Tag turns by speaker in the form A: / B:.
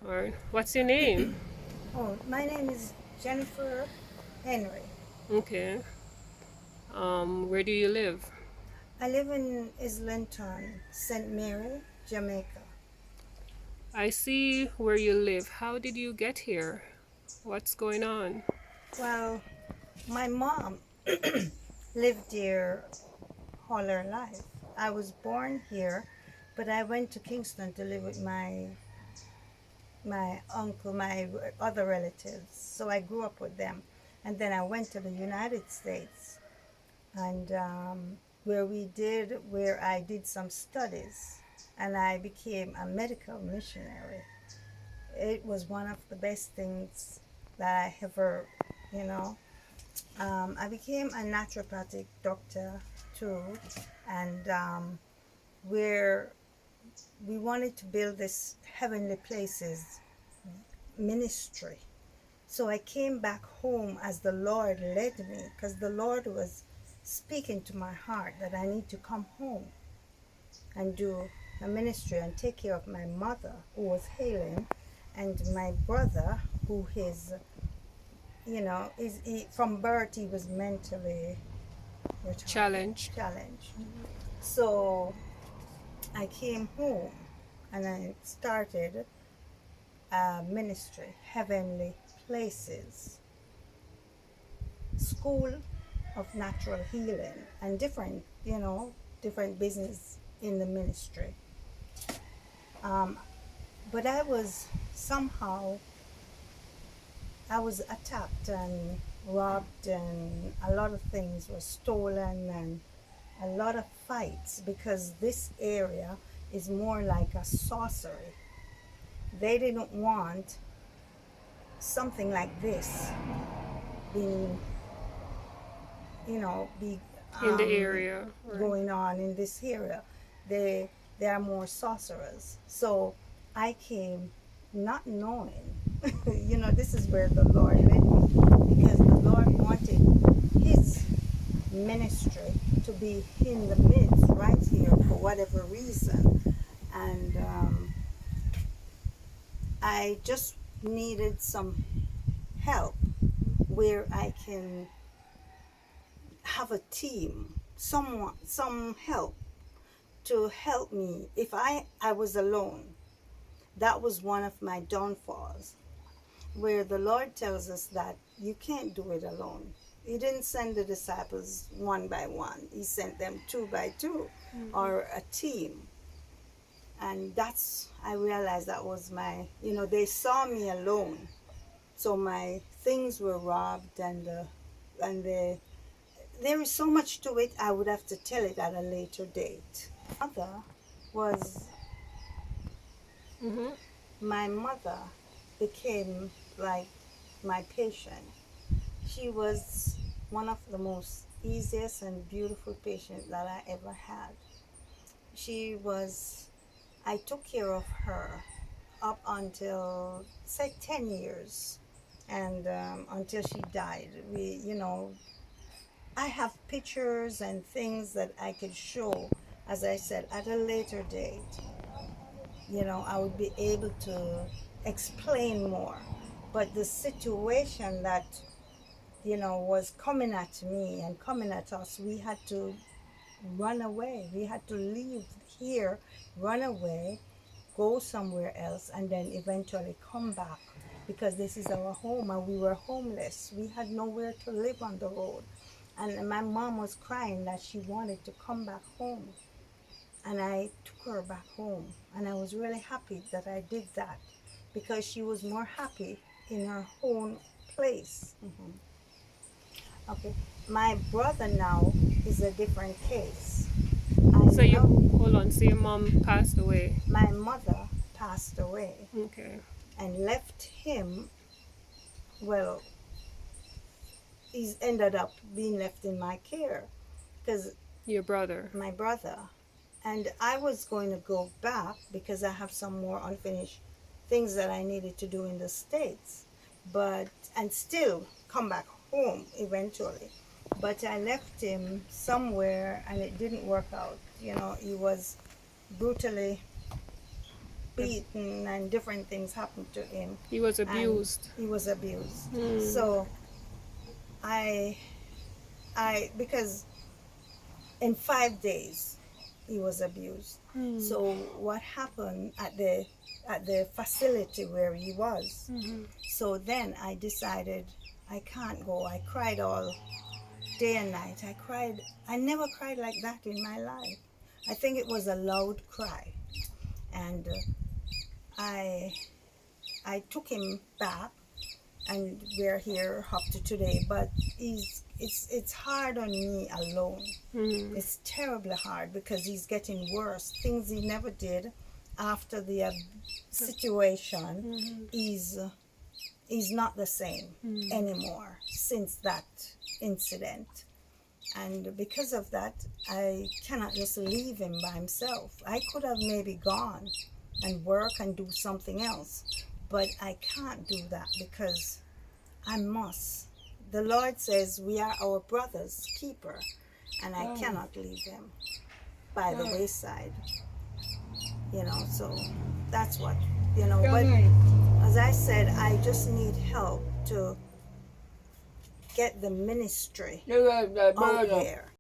A: All right. What's your name?
B: Oh, my name is Jennifer Henry.
A: Okay. Where do you live?
B: I live in Islington, St. Mary, Jamaica.
A: I see where you live. How did you get here? What's going on?
B: Well, my mom lived here all her life. I was born here, but I went to Kingston to live with my uncle, my other relatives. So I grew up with them. And then I went to the United States and where I did some studies and I became a medical missionary. It was one of the best things that I ever, you know. I became a naturopathic doctor too, and where we wanted to build this heavenly places ministry. So I came back home as the Lord led me, because the Lord was speaking to my heart that I need to come home and do a ministry and take care of my mother who was ailing and my brother who is, from birth he was mentally retarded,
A: Challenged.
B: challenged. So I came home and I started a ministry, Heavenly Places, School of Natural Healing, and different business in the ministry. Um, but I was attacked and robbed, and a lot of things were stolen, and a lot of fights because this area is more like a sorcery. They didn't want something like this being, be
A: In the
B: um,
A: area, right?
B: going on in this area. They they are more sorcerers. So I came not knowing. This is where the Lord led me because the Lord wanted His ministry to be in the midst right here for whatever reason, and I just needed some help where I can have a team, some help to help me. If I was alone, that was one of my downfalls, where the Lord tells us that you can't do it alone. He didn't send the disciples one by one, He sent them two by two,
A: Mm-hmm.
B: or a team. And I realized that was they saw me alone. So my things were robbed, and there is so much to it. I would have to tell it at a later date. Mother was
A: Mm-hmm.
B: my mother became like my patient. She was one of the most easiest and beautiful patients that I ever had. She was, I took care of her up until, say, 10 years. And until she died, I have pictures and things that I could show, as I said, at a later date. I would be able to explain more. But the situation that, was coming at me and coming at us, we had to run away. We had to leave here, run away, go somewhere else, and then eventually come back because this is our home and we were homeless. We had nowhere to live on the road. And my mom was crying that she wanted to come back home. And I took her back home. And I was really happy that I did that because she was more happy in her own place. Okay. My brother now is a different case. I
A: So you
B: love
A: hold on. So your mom passed away.
B: my mother passed away
A: Okay.
B: and left him, well, he's ended up being left in my care because
A: Your brother.
B: my brother. And I was going to go back because I have some more unfinished things that I needed to do in the States, and still come back home eventually. But I left him somewhere and it didn't work out. He was brutally beaten and different things happened to him.
A: He was
B: And
A: abused.
B: he was abused.
A: Hmm.
B: So because in 5 days he was abused.
A: Hmm.
B: So what happened at the facility where he was?
A: Mhm.
B: So then I decided I can't go. I cried all day and night. I cried. I never cried like that in my life. I think it was a loud cry, and I took him back, and we're here up to today. But it's hard on me alone.
A: Mhm.
B: It's terribly hard because he's getting worse. Things he never did after the situation.
A: Mhm.
B: He's not the same
A: Mhm.
B: anymore since that incident. And because of that, I cannot just leave him by himself. I could have maybe gone and work and do something else, but I can't do that because I must. The Lord says we are our brother's keeper, and I cannot leave him by the wayside. So that's what, but as I said, I just need help to get the ministry out there.